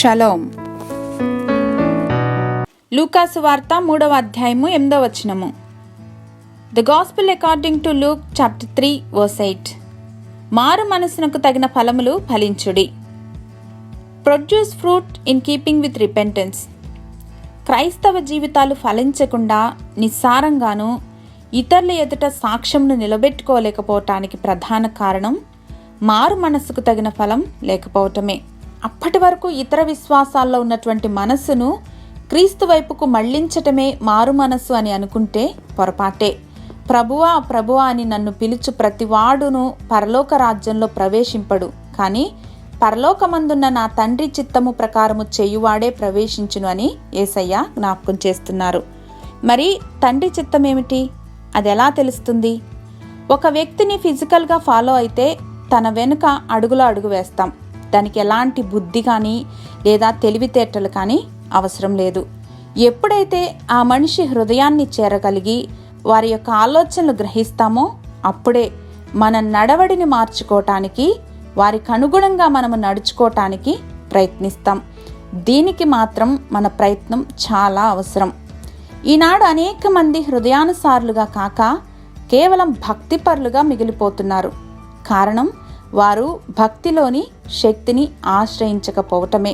Shalom. లూకాసు వార్త 3వ అధ్యాయము 8వ వచనము. The gospel according to Luke chapter 3 verse 8. మారు మనసునకు తగిన ఫలములు ఫలించుడి. Produce fruit in keeping with repentance. క్రైస్తవ జీవితాలు ఫలించకుండా నిస్సారంగాను ఇతరుల ఎదుట సాక్ష్యంను నిలబెట్టుకోలేకపోవటానికి ప్రధాన కారణం మారు మనస్సుకు తగిన ఫలం లేకపోవటమే. అప్పటి వరకు ఇతర విశ్వాసాల్లో ఉన్నటువంటి మనస్సును క్రీస్తు వైపుకు మళ్లించటమే మారు మనస్సు అని అనుకుంటే పొరపాటే. ప్రభువా ప్రభువా అని నన్ను పిలుచు ప్రతివాడును పరలోక రాజ్యంలో ప్రవేశింపడు, కానీ పరలోకమందున్న నా తండ్రి చిత్తము ప్రకారము చేయువాడే ప్రవేశించును అని యేసయ్య జ్ఞాపకం చేస్తున్నారు. మరి తండ్రి చిత్తం ఏమిటి? అది ఎలా తెలుస్తుంది? ఒక వ్యక్తిని ఫిజికల్గా ఫాలో అయితే తన వెనుక అడుగులో అడుగు వేస్తాం. దానికి ఎలాంటి బుద్ధి కానీ లేదా తెలివితేటలు కానీ అవసరం లేదు. ఎప్పుడైతే ఆ మనిషి హృదయాన్ని చేరగలిగి వారి యొక్క ఆలోచనలు గ్రహిస్తామో అప్పుడే మన నడవడిని మార్చుకోవటానికి, వారికి అనుగుణంగా మనము నడుచుకోవటానికి ప్రయత్నిస్తాం. దీనికి మాత్రం మన ప్రయత్నం చాలా అవసరం. ఈనాడు అనేక మంది హృదయానుసారులుగా కాక కేవలం భక్తిపరులుగా మిగిలిపోతున్నారు. కారణం వారు భక్తిలోని శక్తిని ఆశ్రయించకపోవటమే.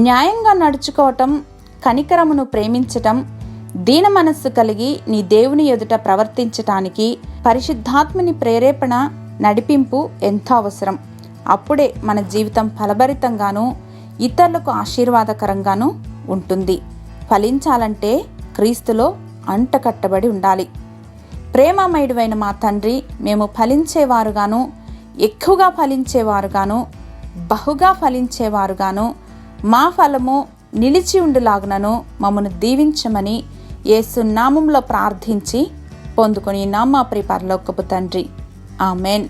న్యాయంగా నడుచుకోవటం, కనికరమును ప్రేమించటం, దీన మనస్సు కలిగి నీ దేవుని ఎదుట ప్రవర్తించటానికి పరిశుద్ధాత్మని ప్రేరేపణ, నడిపింపు ఎంతో అవసరం. అప్పుడే మన జీవితం ఫలభరితంగాను ఇతరులకు ఆశీర్వాదకరంగాను ఉంటుంది. ఫలించాలంటే క్రీస్తులో అంటకట్టబడి ఉండాలి. ప్రేమమయుడైన మా తండ్రి, మేము ఫలించేవారుగాను, ఎక్కువగా ఫలించేవారుగాను, బహుగా ఫలించేవారుగాను, మా ఫలము నిలిచి ఉండులాగునను మమ్మను దీవించమని యేసు నామములో ప్రార్థించి పొందుకొని మా ప్రియ పరలోకపు తండ్రి, ఆమెన్.